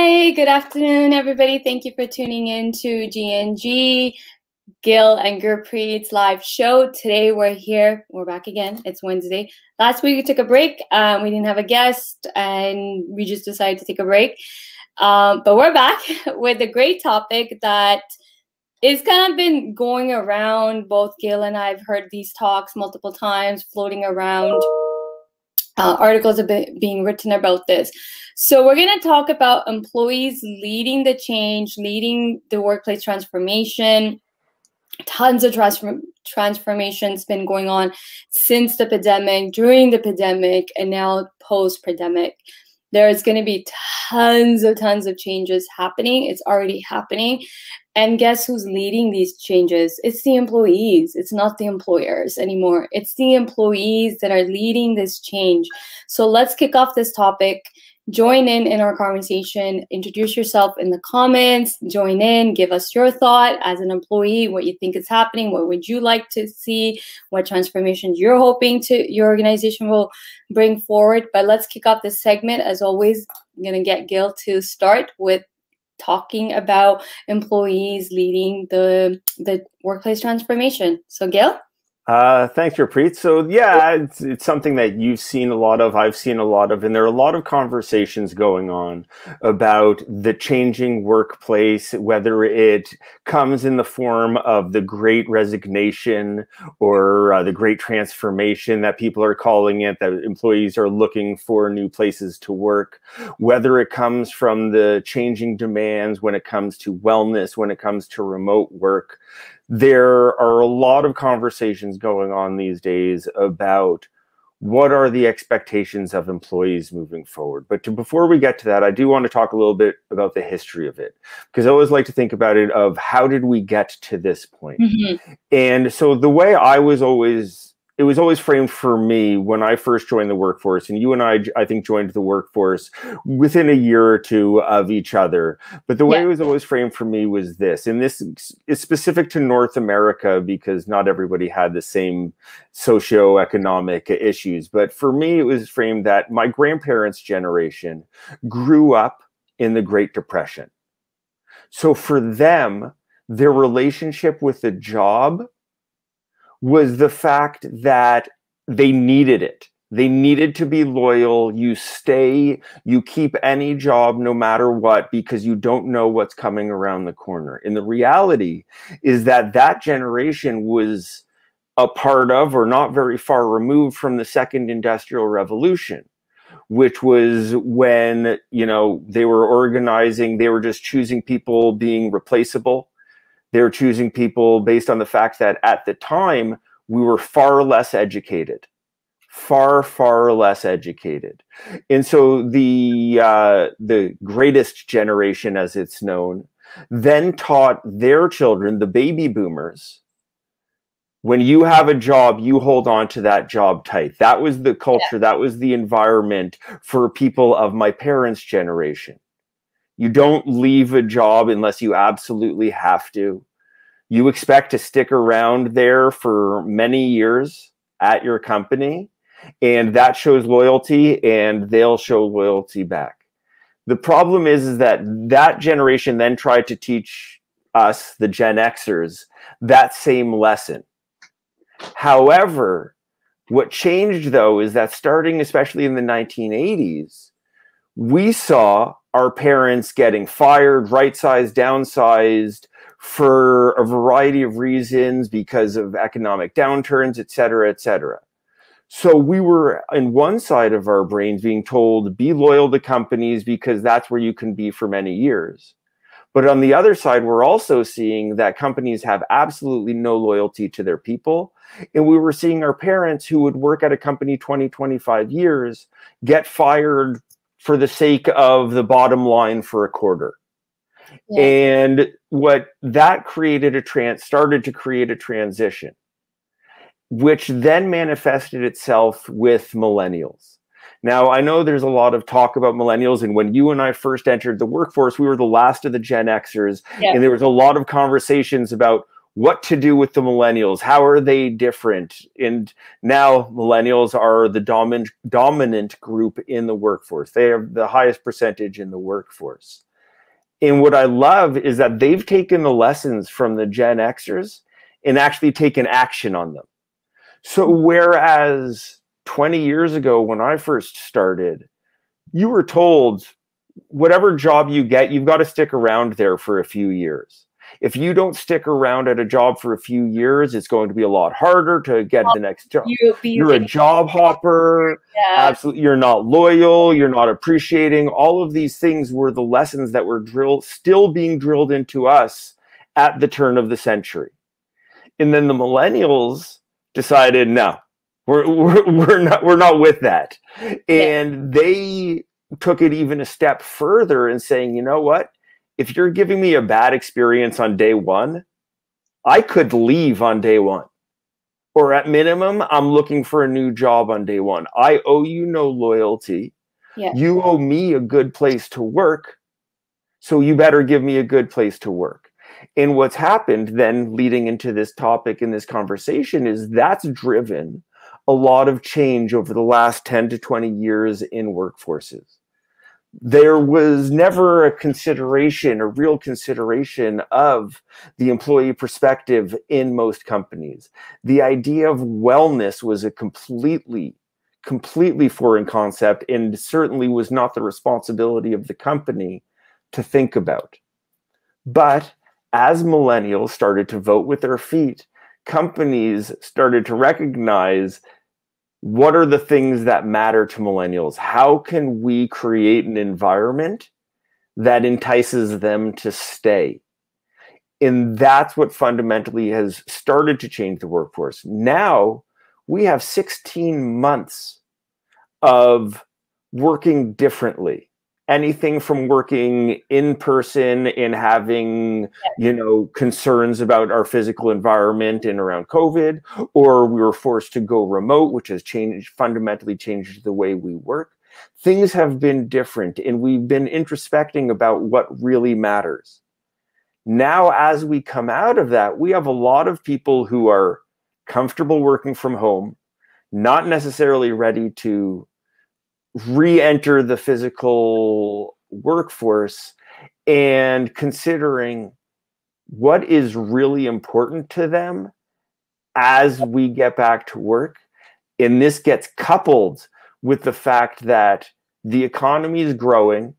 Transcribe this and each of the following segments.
Hi, good afternoon, everybody. Thank you for tuning in to GNG, Gil and Gurpreet's live show. Today we're here. We're back again. It's Wednesday. Last week we took a break. We didn't have a guest, and we just decided to take a break. But we're back with a great topic that is kind of been going around. Both Gil and I have heard these talks multiple times floating around. Articles have been being written about this. So we're going to talk about employees leading the change, leading the workplace transformation. Tons of transformations been going on since the pandemic, during the pandemic, and now post-pandemic. There's going to be tons of changes happening. It's already happening. And guess who's leading these changes? It's the employees. It's not the employers anymore. It's the employees that are leading this change. So let's kick off this topic. Join in our conversation. Introduce yourself in the comments. Join in. Give us your thought as an employee, what you think is happening. What would you like to see? What transformations you're hoping your organization will bring forward. But let's kick off this segment. As always, I'm going to get Gil to start with talking about employees leading the workplace transformation. So Gil? Thanks, Gurpreet. So yeah, it's something that you've seen a lot of, I've seen a lot of, and there are a lot of conversations going on about the changing workplace, whether it comes in the form of the Great Resignation or the Great Transformation that people are calling it, that employees are looking for new places to work, whether it comes from the changing demands when it comes to wellness, when it comes to remote work. There are a lot of conversations going on these days about what are the expectations of employees moving forward. But before we get to that, I do want to talk a little bit about the history of it, because I always like to think about it of how did we get to this point? Mm-hmm. And so the way it was always framed for me when I first joined the workforce, and you and I think, joined the workforce within a year or two of each other. But the way it was always framed for me was this, and this is specific to North America because not everybody had the same socioeconomic issues. But for me, it was framed that my grandparents' generation grew up in the Great Depression. So for them, their relationship with the job was the fact that they needed it. They needed to be loyal. You stay, you keep any job no matter what, because you don't know what's coming around the corner. And the reality is that that generation was a part of, or not very far removed from, the Second Industrial Revolution, which was when, they were organizing, they were just choosing people being replaceable. They were choosing people based on the fact that at the time, we were far less educated. Far less educated. And so the greatest generation, as it's known, then taught their children, the baby boomers, when you have a job, you hold on to that job tight. That was the culture, that was the environment for people of my parents' generation. You don't leave a job unless you absolutely have to. You expect to stick around there for many years at your company, and that shows loyalty, and they'll show loyalty back. The problem is that that generation then tried to teach us, the Gen Xers, that same lesson. However, what changed, though, is that starting especially in the 1980s, we saw our parents getting fired, right-sized, downsized, for a variety of reasons, because of economic downturns, et cetera, et cetera. So we were, in one side of our brains, being told, be loyal to companies because that's where you can be for many years. But on the other side, we're also seeing that companies have absolutely no loyalty to their people. And we were seeing our parents who would work at a company 20, 25 years get fired for the sake of the bottom line for a quarter. Yeah. And what that created started to create a transition, which then manifested itself with millennials. Now, I know there's a lot of talk about millennials, and when you and I first entered the workforce, we were the last of the Gen Xers, and there was a lot of conversations about what to do with the millennials. How are they different? And now millennials are the dominant group in the workforce. They have the highest percentage in the workforce. And what I love is that they've taken the lessons from the Gen Xers and actually taken action on them. So whereas 20 years ago when I first started, you were told whatever job you get, you've got to stick around there for a few years. If you don't stick around at a job for a few years, it's going to be a lot harder to get the next job. You're a job hopper. Yeah. Absolutely. You're not loyal. You're not appreciating. All of these things were the lessons that were still being drilled into us at the turn of the century. And then the millennials decided, no, we're not with that. And they took it even a step further in saying, you know what? If you're giving me a bad experience on day one, I could leave on day one. Or at minimum, I'm looking for a new job on day one. I owe you no loyalty. Yeah. You owe me a good place to work. So you better give me a good place to work. And what's happened then leading into this topic in this conversation is that's driven a lot of change over the last 10 to 20 years in workforces. There was never a real consideration of the employee perspective in most companies. The idea of wellness was a completely foreign concept and certainly was not the responsibility of the company to think about. But as millennials started to vote with their feet, companies started to recognize what are the things that matter to millennials? How can we create an environment that entices them to stay? And that's what fundamentally has started to change the workforce. Now we have 16 months of working differently. Anything from working in person and having, concerns about our physical environment and around COVID, or we were forced to go remote, which has fundamentally changed the way we work. Things have been different, and we've been introspecting about what really matters. Now, as we come out of that, we have a lot of people who are comfortable working from home, not necessarily ready to re-enter the physical workforce, and considering what is really important to them as we get back to work. And this gets coupled with the fact that the economy is growing,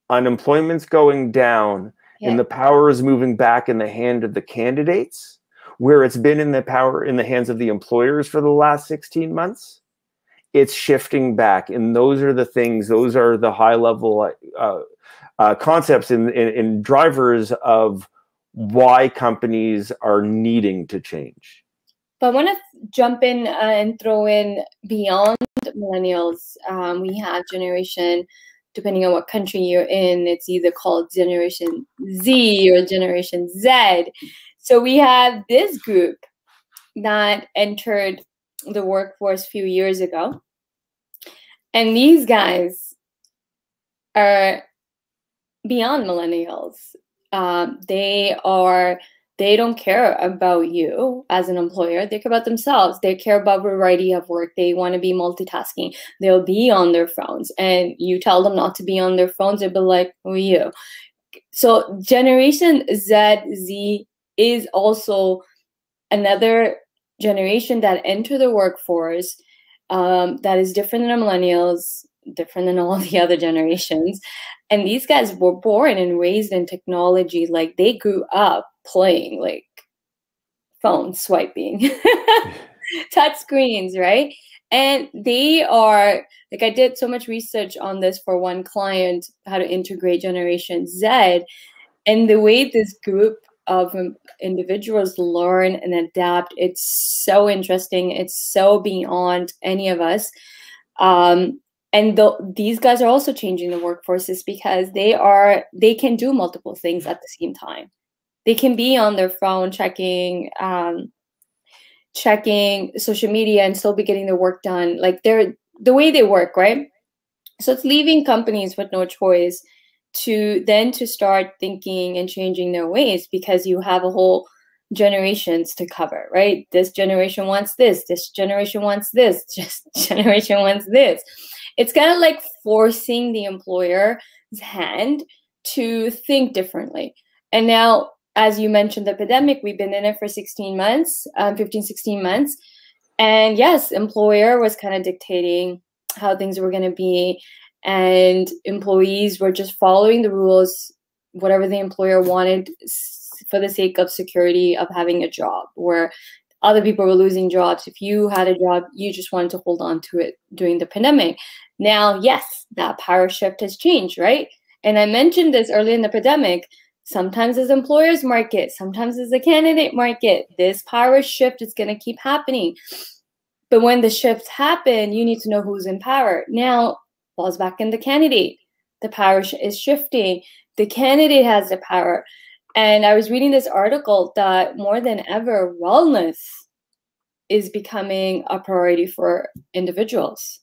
unemployment's going down, and the power is moving back in the hand of the candidates, where it's been in the hands of the employers for the last 16 months. It's shifting back, and those are the high level concepts and drivers of why companies are needing to change. But I want to jump in and throw in beyond millennials. We have generation, depending on what country you're in, it's either called Generation Z or Generation Z. So we have this group that entered the workforce a few years ago. And these guys are beyond millennials. They don't care about you as an employer. They care about themselves. They care about variety of work. They want to be multitasking. They'll be on their phones, and you tell them not to be on their phones, they'll be like, who are you? So Generation Z is also another generation that enter the workforce that is different than the millennials, different than all the other generations. And these guys were born and raised in technology. Like, they grew up playing, like, phone swiping, touch screens, right? And they are, like, I did so much research on this for one client, how to integrate Generation Z. And the way this group of individuals learn and adapt, it's so interesting. It's so beyond any of us. And these guys are also changing the workforces because they can do multiple things at the same time. They can be on their phone checking social media and still be getting their work done. Like, they're the way they work, right? So it's leaving companies with no choice to start thinking and changing their ways, because you have a whole generations to cover, right? This generation wants this generation wants this, just generation wants this. It's kind of like forcing the employer's hand to think differently. And now, as you mentioned, the pandemic, we've been in it for 16 months, 15, 16 months. And yes, employer was kind of dictating how things were going to be. And employees were just following the rules, whatever the employer wanted for the sake of security of having a job, where other people were losing jobs. If you had a job, you just wanted to hold on to it during the pandemic. Now, yes, that power shift has changed, right? And I mentioned this early in the pandemic. Sometimes as employers market, sometimes as a candidate market, this power shift is going to keep happening. But when the shifts happen, you need to know who's in power. Now, falls back in the candidate. The power is shifting. The candidate has the power. And I was reading this article that more than ever, wellness is becoming a priority for individuals.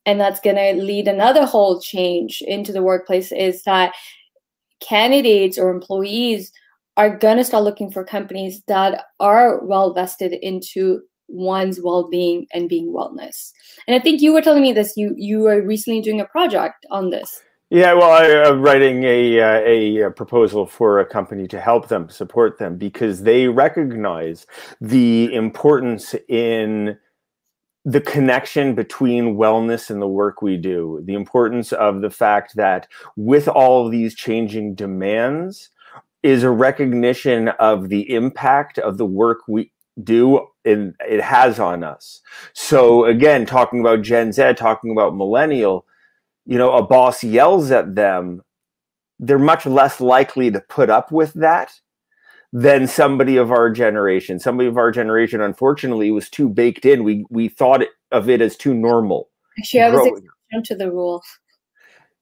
And that's going to lead another whole change into the workplace, is that candidates or employees are going to start looking for companies that are well vested into one's well-being and being wellness. And I think you were telling me this, you were recently doing a project on this. Yeah, well, I'm writing a proposal for a company to help them, support them, because they recognize the importance in the connection between wellness and the work we do, the importance of the fact that with all of these changing demands is a recognition of the impact of the work we do and it has on us. So again, talking about Gen Z, talking about millennial, you know, a boss yells at them, they're much less likely to put up with that than somebody of our generation. Somebody of our generation, unfortunately, was too baked in. We thought of it as too normal. Actually, I was exception to the rule.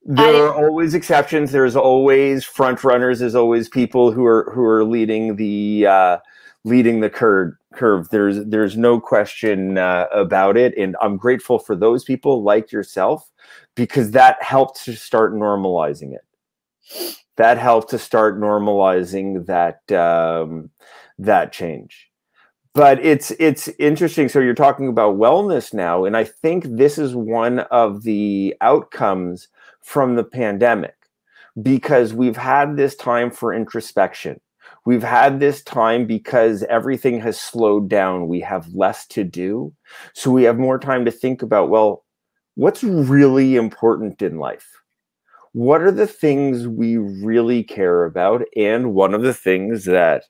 There are always exceptions. There's always front runners. There's always people who are leading the curve. There's no question about it, and I'm grateful for those people like yourself, because that helped to start normalizing it. That helped to start normalizing that change. But it's interesting. So you're talking about wellness now, and I think this is one of the outcomes from the pandemic, because we've had this time for introspection. We've had this time because everything has slowed down. We have less to do. So we have more time to think about, well, what's really important in life? What are the things we really care about? And one of the things that,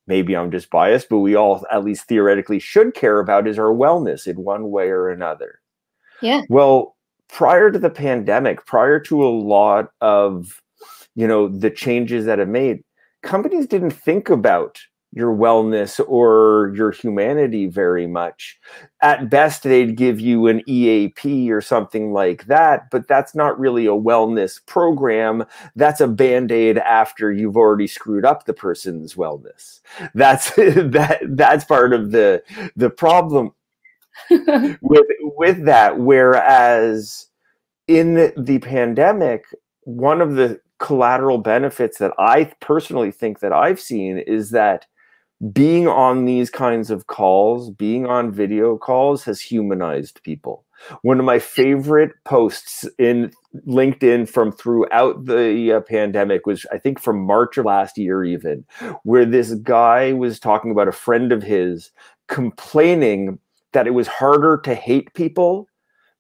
maybe I'm just biased, but we all at least theoretically should care about, is our wellness in one way or another. Yeah. Well, prior to the pandemic, prior to a lot of, you know, the changes that have made, companies didn't think about your wellness or your humanity very much. At best, they'd give you an EAP or something like that, but that's not really a wellness program. That's a Band-Aid after you've already screwed up the person's wellness. That's that's part of the problem with that. Whereas in the pandemic, one of the collateral benefits that I personally think that I've seen is that being on these kinds of calls, being on video calls, has humanized people. One of my favorite posts in LinkedIn from throughout the pandemic was, I think, from March of last year even, where this guy was talking about a friend of his complaining that it was harder to hate people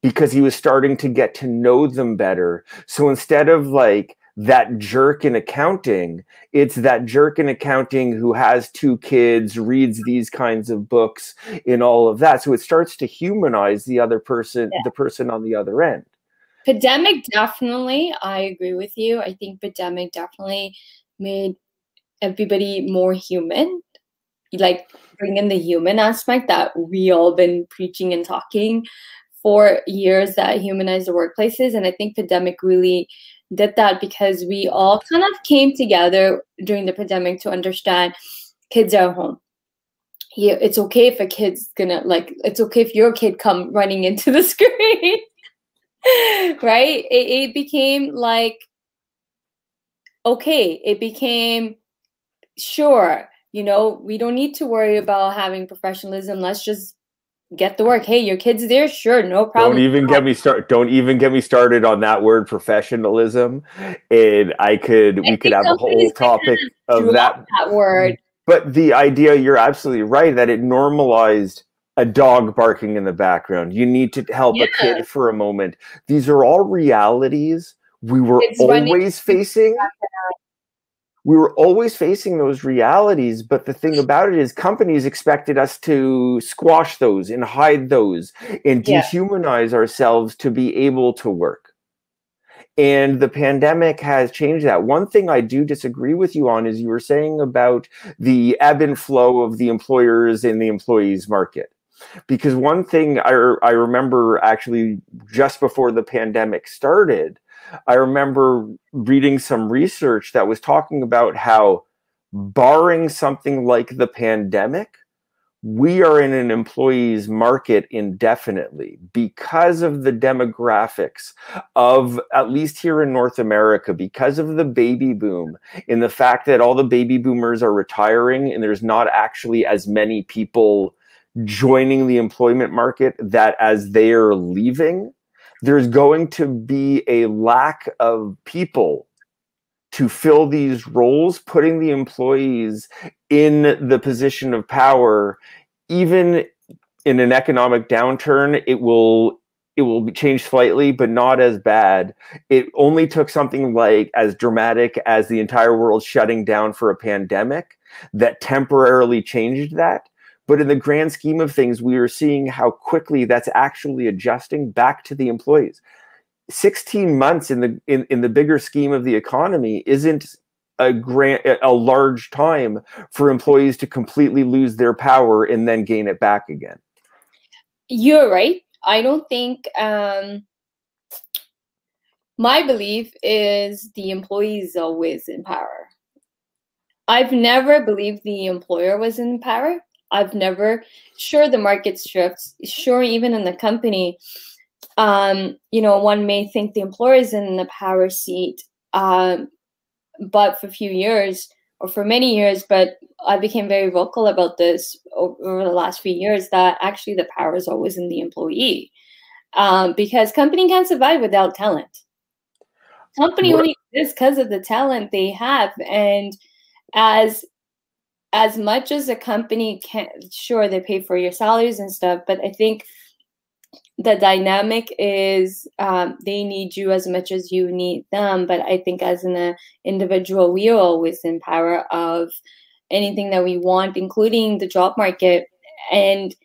because he was starting to get to know them better. So instead of like that jerk in accounting, it's that jerk in accounting who has 2 kids, reads these kinds of books, in all of that. So it starts to humanize the other person, the person on the other end. Pandemic, definitely, I agree with you. I think pandemic definitely made everybody more human, like bring in the human aspect that we all been preaching and talking for years, that humanize the workplaces. And I think pandemic really did that, because we all kind of came together during the pandemic to understand kids are home. Yeah, it's okay if a kid's gonna, like, it's okay if your kid come running into the screen. Right? It became like, okay, it became, sure, you know, we don't need to worry about having professionalism. Let's just get the work. Hey, your kid's there? Sure, no problem. Don't even get me started on that word professionalism. And we could have a whole topic of that word. But the idea, you're absolutely right, that it normalized a dog barking in the background. You need to help a kid for a moment. These are all realities we were always facing. We were always facing those realities, but the thing about it is companies expected us to squash those and hide those and dehumanize ourselves to be able to work. And the pandemic has changed that. One thing I do disagree with you on is you were saying about the ebb and flow of the employers and the employees market. Because one thing I remember actually just before the pandemic started, I remember reading some research that was talking about how, barring something like the pandemic, we are in an employees market indefinitely because of the demographics of, at least here in North America, because of the baby boom and the fact that all the baby boomers are retiring and there's not actually as many people joining the employment market that as they are leaving, there's going to be a lack of people to fill these roles, putting the employees in the position of power. Even in an economic downturn, it will be changed slightly, but not as bad. It only took something like as dramatic as the entire world shutting down for a pandemic that temporarily changed that. But in the grand scheme of things, we are seeing how quickly that's actually adjusting back to the employees. 16 months in the bigger scheme of the economy isn't a large time for employees to completely lose their power and then gain it back again. You're right. I don't think my belief is the employee is always in power. I've never believed the employer was in power. I've never, sure, the market shifts, sure, even in the company, you know, one may think the employer is in the power seat, but for a few years or for many years, but I became very vocal about this over the last few years, that actually the power is always in the employee, because company can't survive without talent. Company only exists because of the talent they have. And as much as a company can, sure, they pay for your salaries and stuff, but I think the dynamic is they need you as much as you need them. But I think as an individual, we are always in power of anything that we want, including the job market. And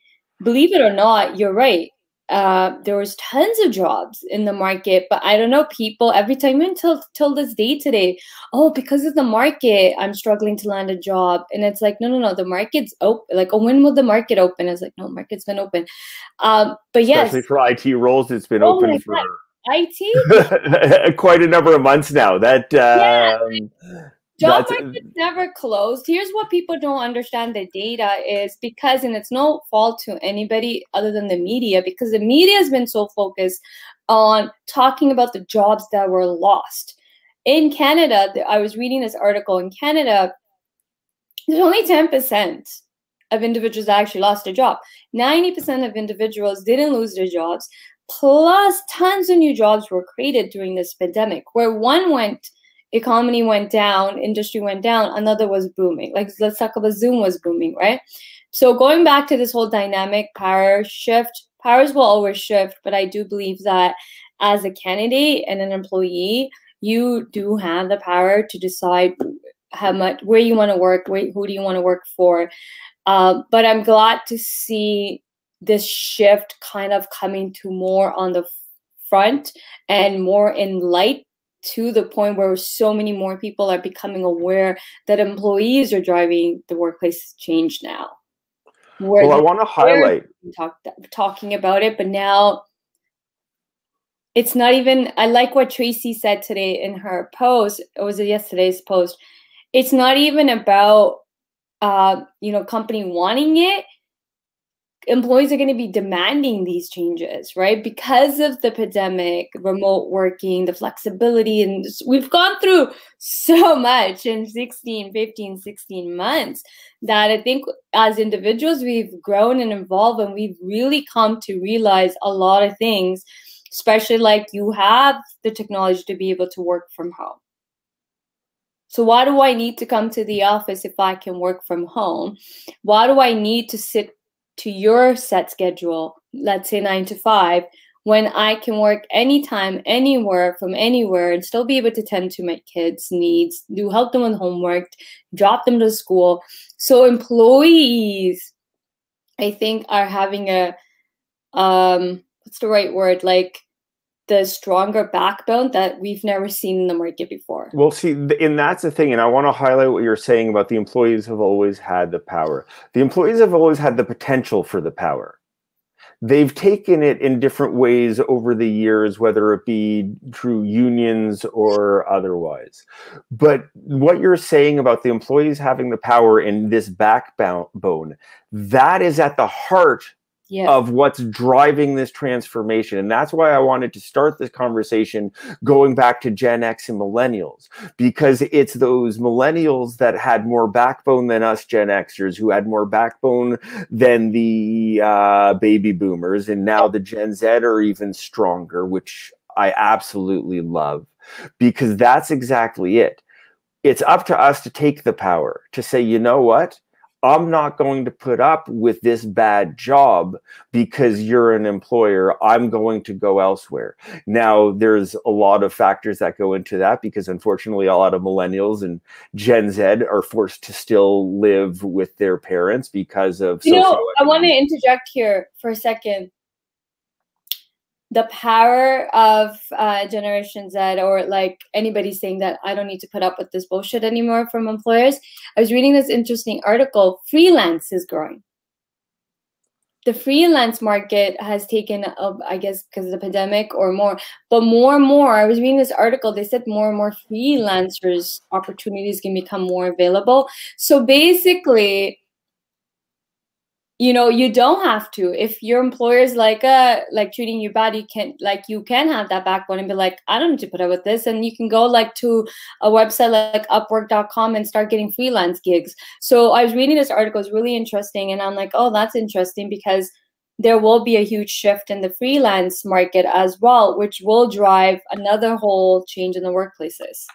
believe it or not, you're right. There was tons of jobs in the market, but I don't know, people every time until this day today, oh, because of the market, I'm struggling to land a job. And it's like, no, the market's open. Like, oh, when will the market open? It's like, no, market's been open. But yes, especially for IT roles, it's been open for IT quite a number of months now. That job market's never closed. Here's what people don't understand the data is because, and it's no fault to anybody other than the media, because the media has been so focused on talking about the jobs that were lost. In Canada, I was reading this article, in Canada, there's only 10% of individuals that actually lost a job. 90% of individuals didn't lose their jobs, plus tons of new jobs were created during this pandemic, where economy went down, industry went down, another was booming. Like, let's talk about Zoom was booming, right? So going back to this whole dynamic power shift, powers will always shift, but I do believe that as a candidate and an employee, you do have the power to decide where you want to work, who do you want to work for. But I'm glad to see this shift kind of coming to more on the front and more in light, to the point where so many more people are becoming aware that employees are driving the workplace change now. Well, I want to highlight talking about it, but now it's not even, I like what Tracy said today in her post, or was it yesterday's post? It's not even about, company wanting it. employees are going to be demanding these changes, right? Because of the pandemic, remote working, the flexibility, and we've gone through so much in 16 months that I think as individuals, we've grown and evolved, and we've really come to realize a lot of things, especially like you have the technology to be able to work from home. So why do I need to come to the office if I can work from home? Why do I need to sit to your set schedule, let's say 9 to 5, when I can work anytime, anywhere, from anywhere, and still be able to tend to my kids' needs, do help them with homework, drop them to school? So employees, I think, are having a, what's the right word? Like, the stronger backbone that we've never seen in the market before. Well, see, and that's the thing, and I want to highlight what you're saying about the employees have always had the power. The employees have always had the potential for the power. They've taken it in different ways over the years, whether it be through unions or otherwise. But what you're saying about the employees having the power in this backbone, that is at the heart of what's driving this transformation. And that's why I wanted to start this conversation going back to Gen X and millennials, because it's those millennials that had more backbone than us Gen Xers, who had more backbone than the baby boomers. And now the Gen Z are even stronger, which I absolutely love, because that's exactly it. It's up to us to take the power to say, you know what? I'm not going to put up with this bad job because you're an employer. I'm going to go elsewhere. Now, there's a lot of factors that go into that, because unfortunately, a lot of millennials and Gen Z are forced to still live with their parents because of I want to interject here for a second. The power of Generation Z, or like anybody saying that I don't need to put up with this bullshit anymore from employers. I was reading this interesting article. Freelance is growing. The freelance market has taken up, I guess, because of the pandemic or more, but more and more. I was reading this article. They said more and more freelancers opportunities can become more available. So basically, you know, you don't have to. If your employer is like treating you bad, you can have that backbone and be like, I don't need to put up with this. And you can go like to a website like Upwork.com and start getting freelance gigs. So I was reading this article, it's really interesting, and I'm like, oh, that's interesting, because there will be a huge shift in the freelance market as well, which will drive another whole change in the workplaces.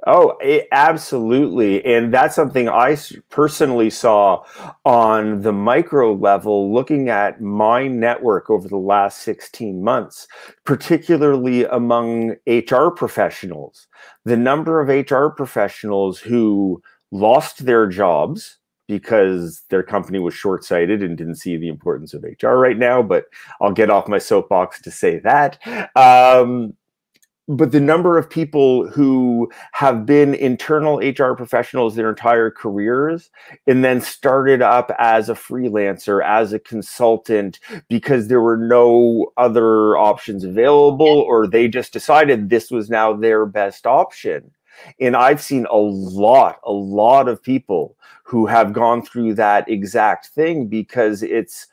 Oh, absolutely. And that's something I personally saw on the micro level, looking at my network over the last 16 months, particularly among HR professionals. The number of HR professionals who lost their jobs because their company was short-sighted and didn't see the importance of HR right now, but I'll get off my soapbox to say that. But the number of people who have been internal HR professionals their entire careers and then started up as a freelancer, as a consultant, because there were no other options available, or they just decided this was now their best option. And I've seen a lot of people who have gone through that exact thing, because it's,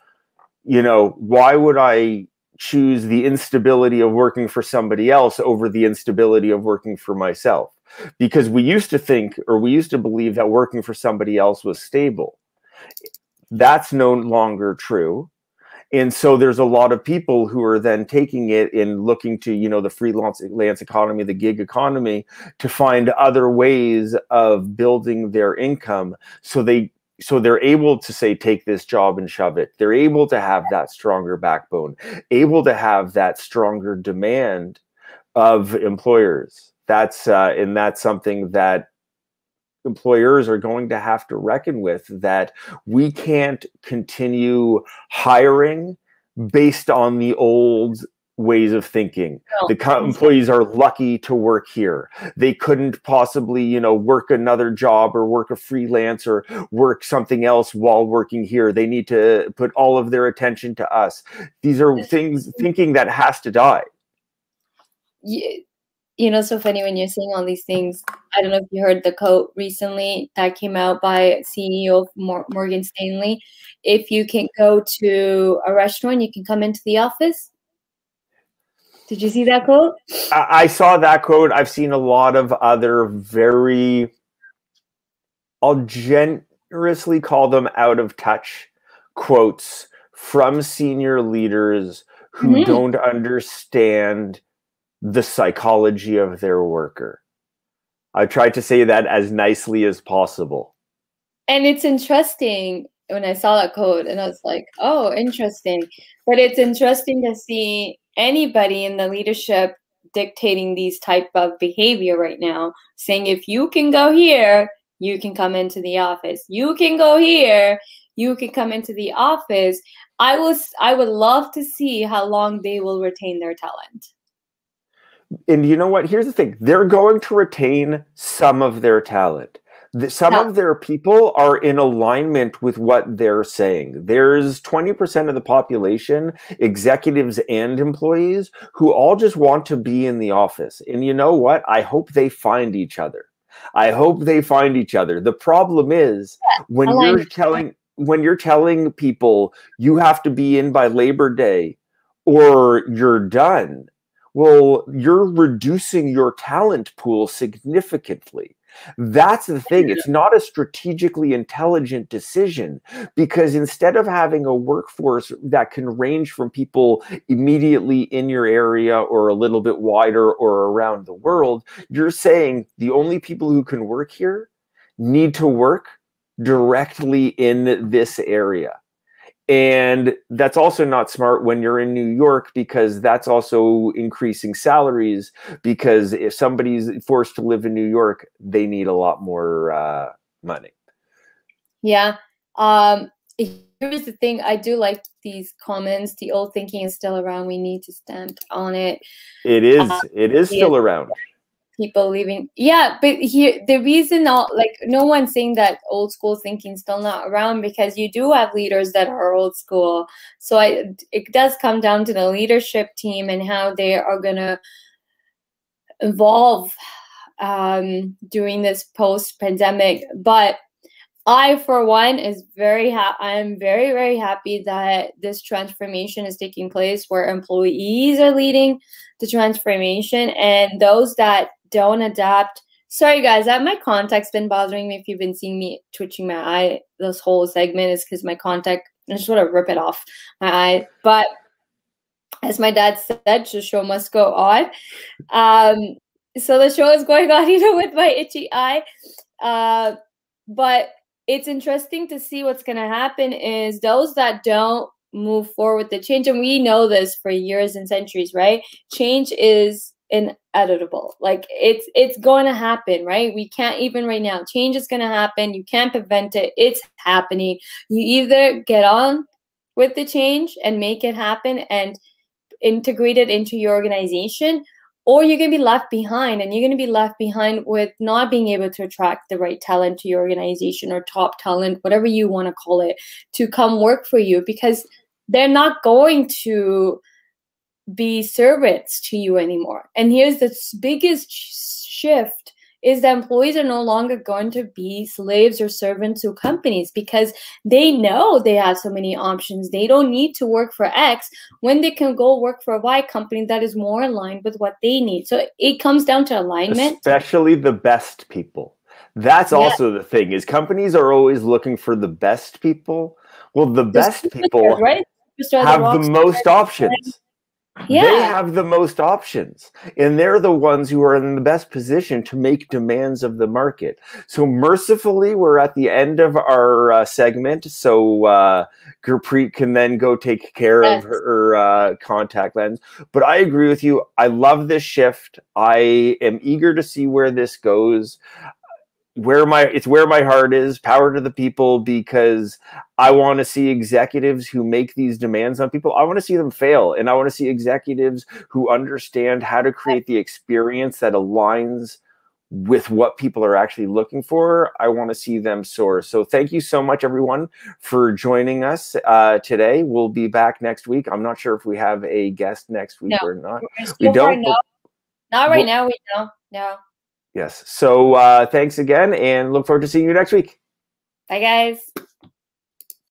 you know, why would I choose the instability of working for somebody else over the instability of working for myself? Because we used to think, or we used to believe, that working for somebody else was stable. That's no longer true. And so there's a lot of people who are then taking it and looking to, you know, the freelance economy, the gig economy, to find other ways of building their income. So they're able to say, take this job and shove it. They're able to have that stronger backbone, able to have that stronger demand of employers. And that's something that employers are going to have to reckon with, that we can't continue hiring based on the old ways of thinking. No. The employees are lucky to work here. They couldn't possibly, you know, work another job or work a freelance or work something else while working here. They need to put all of their attention to us. These are things, thinking that has to die. you know, so funny when you're saying all these things. I don't know if you heard the quote recently that came out by CEO of Morgan Stanley. If you can go to a restaurant, you can come into the office. Did you see that quote? I saw that quote. I've seen a lot of other very, I'll generously call them out of touch quotes from senior leaders who don't understand the psychology of their worker. I tried to say that as nicely as possible. And it's interesting when I saw that quote, and I was like, oh, interesting. But it's interesting to see anybody in the leadership dictating these type of behavior right now, saying if you can go here, you can come into the office. You can go here, you can come into the office. I would love to see how long they will retain their talent. And you know what? Here's the thing. They're going to retain some of their talent. Some of their people are in alignment with what they're saying. There's 20% of the population, executives and employees, who all just want to be in the office. And you know what? I hope they find each other. I hope they find each other. The problem is when you're telling people you have to be in by Labor Day or you're done, well, you're reducing your talent pool significantly. That's the thing. It's not a strategically intelligent decision, because instead of having a workforce that can range from people immediately in your area or a little bit wider or around the world, you're saying the only people who can work here need to work directly in this area. And that's also not smart when you're in New York, because that's also increasing salaries, because if somebody's forced to live in New York, they need a lot more money. Yeah. Here's the thing. I do like these comments. The old thinking is still around. We need to stand on it. It is. It is still around. People leaving. Yeah, but here the reason, like, no one's saying that old school thinking is still not around, because you do have leaders that are old school. So it does come down to the leadership team and how they are going to evolve during this post-pandemic. But I, for one, I am very, very happy that this transformation is taking place, where employees are leading the transformation, and those that don't adapt. Sorry, guys, my contact's been bothering me. If you've been seeing me twitching my eye this whole segment, is because my contact, I just want to rip it off my eye. But as my dad said, the show must go on. So the show is going on even with my itchy eye. But it's interesting to see what's going to happen is those that don't move forward with the change, and we know this for years and centuries, right? Change is inevitable. Like it's going to happen, right? We can't even right now. Change is going to happen. You can't prevent it. It's happening. You either get on with the change and make it happen and integrate it into your organization, or you're going to be left behind, and you're going to be left behind with not being able to attract the right talent to your organization, or top talent, whatever you want to call it, to come work for you, because they're not going to be servants to you anymore. And here's the biggest shift is that employees are no longer going to be slaves or servants to companies, because they know they have so many options. They don't need to work for X when they can go work for a Y company that is more aligned with what they need. So it comes down to alignment. Especially the best people. That's also the thing, is companies are always looking for the best people. Well, the best people have the most options. Yeah. They have the most options, and they're the ones who are in the best position to make demands of the market. So mercifully, we're at the end of our segment, so Gurpreet can then go take care of her contact lens. But I agree with you. I love this shift. I am eager to see where this goes. It's where my heart is. Power to the people, because I want to see executives who make these demands on people. I want to see them fail, and I want to see executives who understand how to create the experience that aligns with what people are actually looking for. I want to see them soar. So thank you so much, everyone, for joining us today. We'll be back next week. I'm not sure if we have a guest next week or not. We don't. Not right now. We know. No. Yes. So thanks again, and look forward to seeing you next week. Bye, guys.